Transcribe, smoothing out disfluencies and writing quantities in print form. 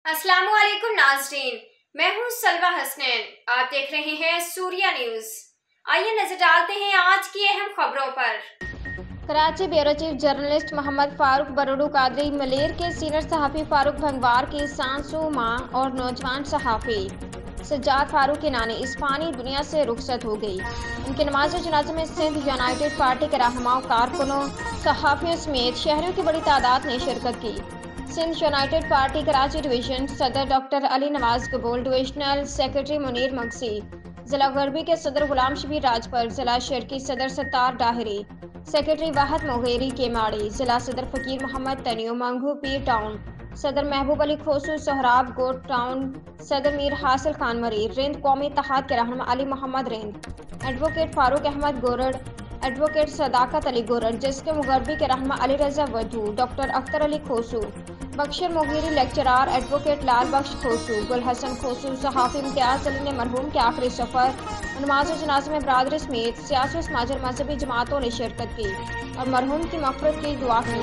अस्सलाम वालेकुम नाज़रीन, मैं हूँ सलवा हसनैन। आप देख रहे हैं सूर्या न्यूज़। आइए नजर डालते हैं आज की अहम खबरों पर। Karachi bureau chief journalist Mohammad Farooq Barodu Qadri, Malir के सीनियर सहाफ़ी फारूक भंगवार की सांसू माँ और नौजवान सहाफ़ी सज्जाद फारूक की नानी इस फानी दुनिया से रुखसत हो गई। उनके नमाज जनाजे में सिंध यूनाइटेड पार्टी के रहनुमाओं, कारकुनों, सहाफ़ियों समेत शहरियों की बड़ी तादाद ने शिरकत की। Sindh united party Karachi division सदर doctor Ali Nawaz Qabool, divisional secretary Munir Magsi, जिला गरबी के सदर गुलाम शबीर राजपर, जिला शर्की सदर सत्तार डाहरी, सेक्रेटरी वाहद मोगेरी के माड़ी, जिला सदर फकीर मोहम्मद तनियो मंगू पीर टाउन, सदर महबूब अली खोसू सोहराब गोट टाउन, सदर मीर हासिल खान मरी, रिंद कौमी इत्तेहाद के रहनुमा अली मोहम्मद रिंद, एडवोकेट फारूक अहमद गोरड़, एडवोकेट सदाकत अली गोरड़, जिसके मुगरबी के रहनुमा अली रजा वधू, डॉक्टर अख्तर अली खोसू, बख्शर मोगीरी लेक्चरार, एडवोकेट लाल बख्श खोसू, गुल हसन खोसू, सहाफ़ी इम्तियाज़ अली ने मरहूम के आखिरी सफ़र नमाज जनाजे में बरादरी समेत सियासी समाजी मजहबी जमातों ने शिरकत की और मरहूम की मग़फ़िरत की दुआ की।